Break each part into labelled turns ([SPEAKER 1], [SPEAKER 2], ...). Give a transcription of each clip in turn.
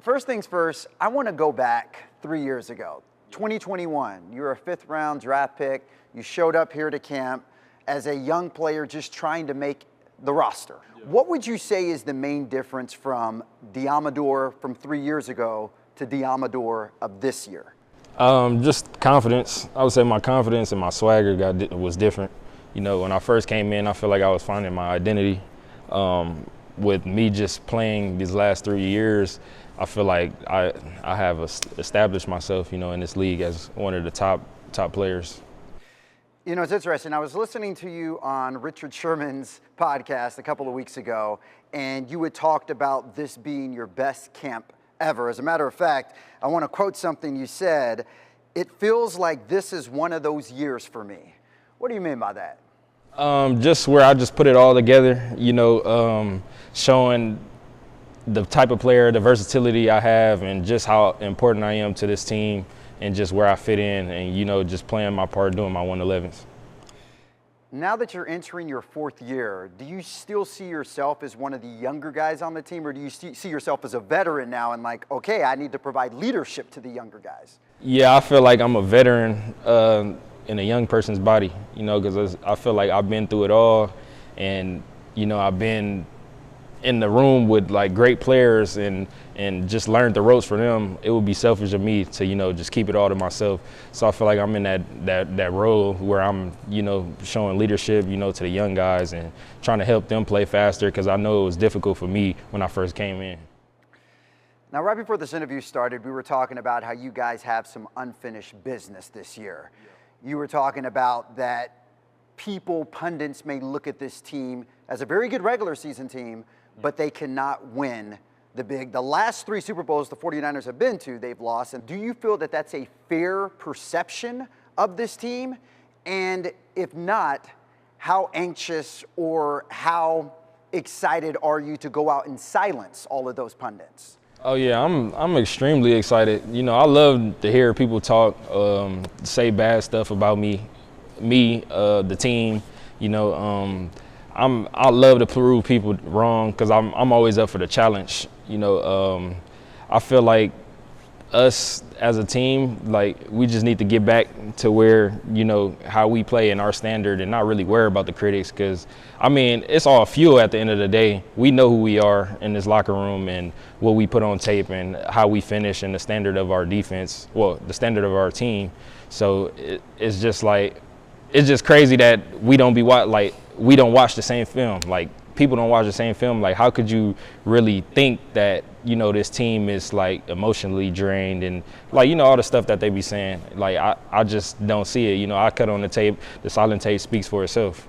[SPEAKER 1] First things first, I want to go back 3 years ago, 2021. You were a 5th-round draft pick. You showed up here to camp as a young player just trying to make the roster. Yeah. What would you say is the main difference from Deommodore from 3 years ago to Deommodore of this year?
[SPEAKER 2] Just confidence. I would say my confidence and my swagger was different. You know, when I first came in, I feel like I was finding my identity. With me just playing these last 3 years, I feel like I have established myself, you know, in this league as one of the top players.
[SPEAKER 1] You know, it's interesting. I was listening to you on Richard Sherman's podcast a couple of weeks ago, and you had talked about this being your best camp ever. As a matter of fact, I want to quote something you said. It feels like this is one of those years for me. What do you mean by that?
[SPEAKER 2] Just where I just put it all together, you know, showing the type of player, the versatility I have, and just how important I am to this team, and just where I fit in, and, you know, just playing my part, doing my 111s.
[SPEAKER 1] Now that you're entering your 4th year, do you still see yourself as one of the younger guys on the team, or do you see yourself as a veteran now and like, okay, I need to provide leadership to the younger guys?
[SPEAKER 2] Yeah, I feel like I'm a veteran in a young person's body, you know, because I feel like I've been through it all, and, you know, I've been in the room with like great players and just learned the ropes for them. It would be selfish of me to, you know, just keep it all to myself. So I feel like I'm in that role where I'm, you know, showing leadership, you know, to the young guys and trying to help them play faster, because I know it was difficult for me when I first came in.
[SPEAKER 1] Now, right before this interview started, we were talking about how you guys have some unfinished business this year. Yeah. You were talking about that pundits may look at this team as a very good regular season team, but they cannot win the last 3 Super Bowls the 49ers have been to, they've lost. And do you feel that that's a fair perception of this team? And if not, how anxious or how excited are you to go out and silence all of those pundits?
[SPEAKER 2] Oh yeah, I'm extremely excited. You know, I love to hear people talk, say bad stuff about me, the team. You know, I love to prove people wrong, because I'm always up for the challenge. You know, I feel like us as a team, like, we just need to get back to where, you know, how we play in our standard, and not really worry about the critics, because, I mean, it's all fuel at the end of the day. We know who we are in this locker room and what we put on tape and how we finish and the standard of our defense, well, the standard of our team. So it's just like, it's just crazy that we don't watch the same film. Like, people don't watch the same film. Like, how could you really think that, you know, this team is like emotionally drained and, like, you know, all the stuff that they be saying? Like, I just don't see it. You know, I cut on the tape. The silent tape speaks for itself.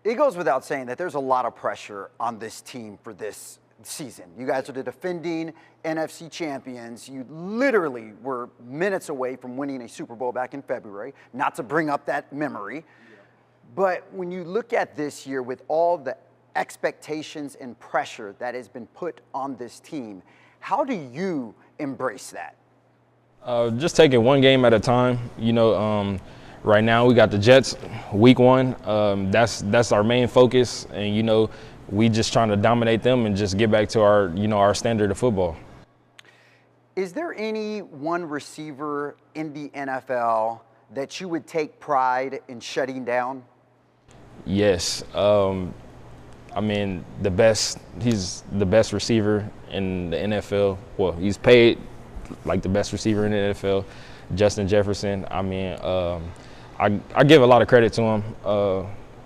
[SPEAKER 1] It goes without saying that there's a lot of pressure on this team for this season. You guys are the defending NFC champions. You literally were minutes away from winning a Super Bowl back in February, not to bring up that memory. But when you look at this year with all the expectations and pressure that has been put on this team, how do you embrace that?
[SPEAKER 2] Just taking one game at a time. You know, right now we got the Jets week 1. That's our main focus, and, you know, we just trying to dominate them and just get back to our, you know, our standard of football.
[SPEAKER 1] Is there any one receiver in the NFL that you would take pride in shutting down?
[SPEAKER 2] Yes. I mean, he's the best receiver in the NFL. Well, he's paid like the best receiver in the NFL, Justin Jefferson. I mean, I give a lot of credit to him.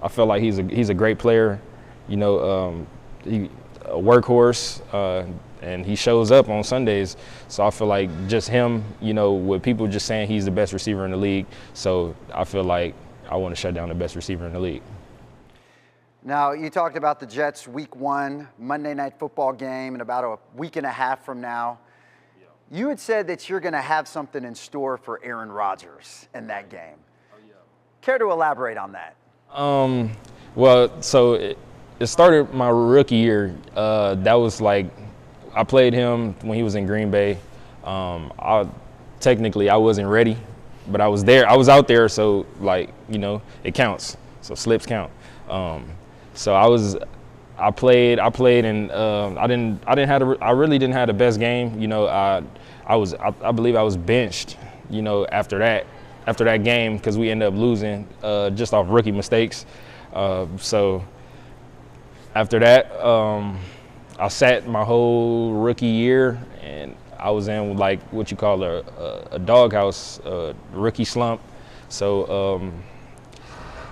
[SPEAKER 2] I feel like he's a great player. You know, he a workhorse, and he shows up on Sundays. So I feel like just him, you know, with people just saying he's the best receiver in the league. So I feel like I want to shut down the best receiver in the league.
[SPEAKER 1] Now, you talked about the Jets week 1, Monday Night Football game, in about a week and a half from now. Yeah. You had said that you're going to have something in store for Aaron Rodgers in that game. Oh, yeah. Care to elaborate on that?
[SPEAKER 2] Well, so it started my rookie year. That was like, I played him when he was in Green Bay. Technically, I wasn't ready, but I was there. I was out there, so, like, you know, it counts. So slips count. So I I played, and I really didn't have the best game. You know, I believe I was benched. You know, after that game, because we ended up losing just off rookie mistakes. So after that, I sat my whole rookie year, and I was in like what you call a doghouse, rookie slump. So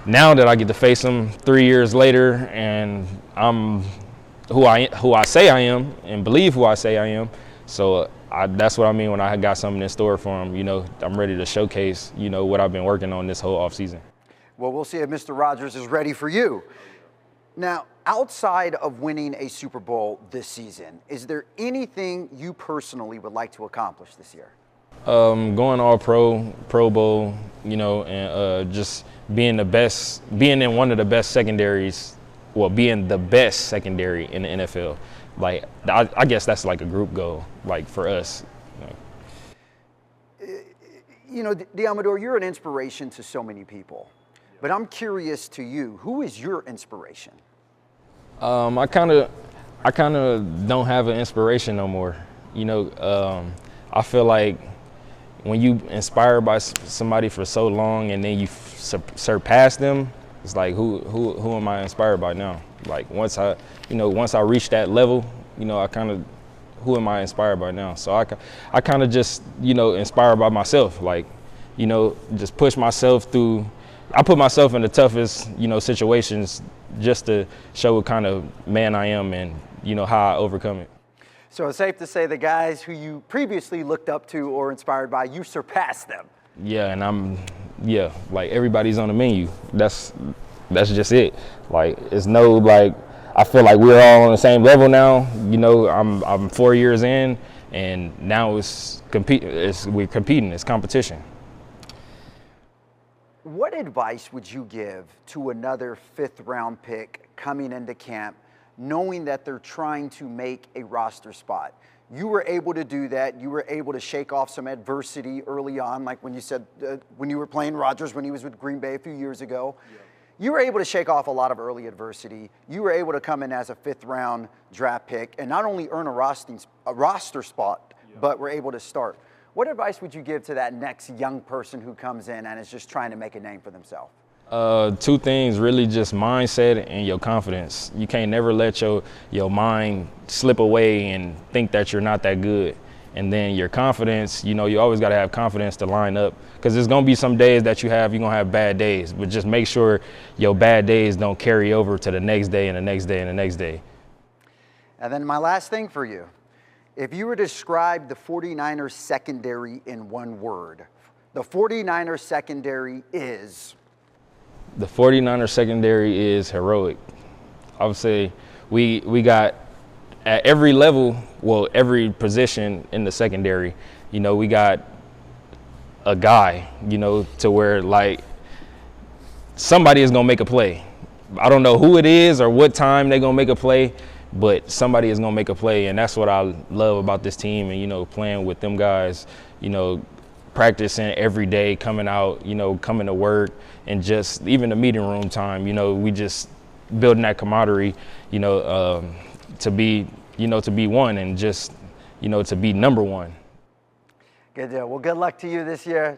[SPEAKER 2] now that I get to face him 3 years later, and I'm who I say I am and believe who I say I am, so that's what I mean when I got something in store for him. You know, I'm ready to showcase, you know, what I've been working on this whole offseason.
[SPEAKER 1] Well, we'll see if Mr. Rodgers is ready for you. Now, outside of winning a Super Bowl this season, is there anything you personally would like to accomplish this year?
[SPEAKER 2] Going all Pro Bowl, you know, and just being in one of the best secondaries, being the best secondary in the NFL. Like, I guess that's like a group goal, like for us.
[SPEAKER 1] You know, Deommodore, you're an inspiration to so many people, but I'm curious to you, who is your inspiration?
[SPEAKER 2] I kind of don't have an inspiration no more. You know, I feel like when you inspired by somebody for so long and then you surpass them, it's like who am I inspired by now? Like once I reach that level, you know, who am I inspired by now? So I kind of just, you know, inspired by myself. Like, you know, just push myself through. I put myself in the toughest, you know, situations just to show what kind of man I am and, you know, how I overcome it.
[SPEAKER 1] So it's safe to say the guys who you previously looked up to or inspired by, you surpassed them.
[SPEAKER 2] Yeah, and like everybody's on the menu. That's just it. Like, it's no, like, I feel like we're all on the same level now. You know, I'm 4 years in, and now we're competing. It's competition.
[SPEAKER 1] What advice would you give to another fifth-round pick coming into camp, knowing that they're trying to make a roster spot? You were able to do that. You were able to shake off some adversity early on, like when you said when you were playing Rodgers when he was with Green Bay a few years ago. Yeah. You were able to shake off a lot of early adversity. You were able to come in as a fifth-round draft pick and not only earn a roster spot, but were able to start. What advice would you give to that next young person who comes in and is just trying to make a name for themselves?
[SPEAKER 2] Two things, really, just mindset and your confidence. You can't never let your mind slip away and think that you're not that good. And then your confidence, you know, you always got to have confidence to line up, because there's going to be some days that you're going to have bad days, but just make sure your bad days don't carry over to the next day and the next day and the next day.
[SPEAKER 1] And then my last thing for you, if you were to describe the 49ers secondary in one word, the 49ers secondary is?
[SPEAKER 2] The 49ers secondary is heroic. I would say we got at every level, every position in the secondary, you know, we got a guy, you know, to where like somebody is going to make a play. I don't know who it is or what time they're going to make a play, but somebody is going to make a play. And that's what I love about this team and, you know, playing with them guys, you know, practicing every day, coming out, you know, coming to work, and just even the meeting room time, you know, we just building that camaraderie, you know, to be one and just, you know, to be number one.
[SPEAKER 1] Good deal. Well, good luck to you this year.